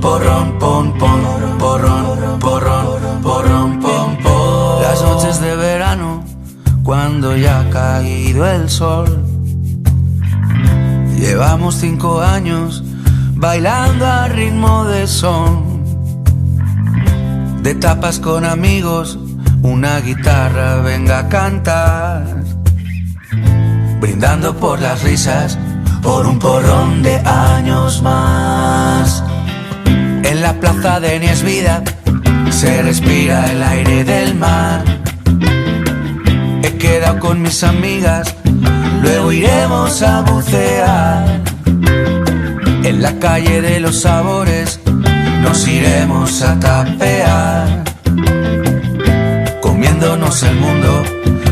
porrón, pom, pom, porrón, porrón, porrón, pom, pom. Las noches de verano, cuando ya ha caído el sol, llevamos 5 años bailando a ritmo de son, de tapas con amigos, una guitarra venga a cantar, brindando por las risas, por un porrón de años más. En la plaza de Niesvida se respira el aire del mar. He quedado con mis amigas, luego iremos a bucear. En la calle de los sabores nos iremos a tapear. Comiéndonos el mundo,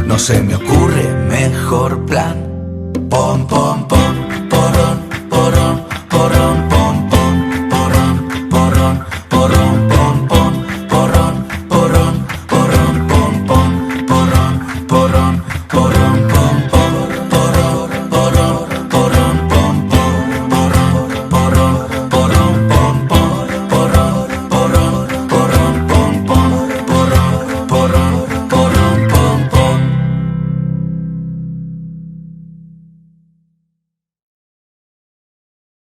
no se me ocurre mejor plan. Pom, pom, pom, porrón,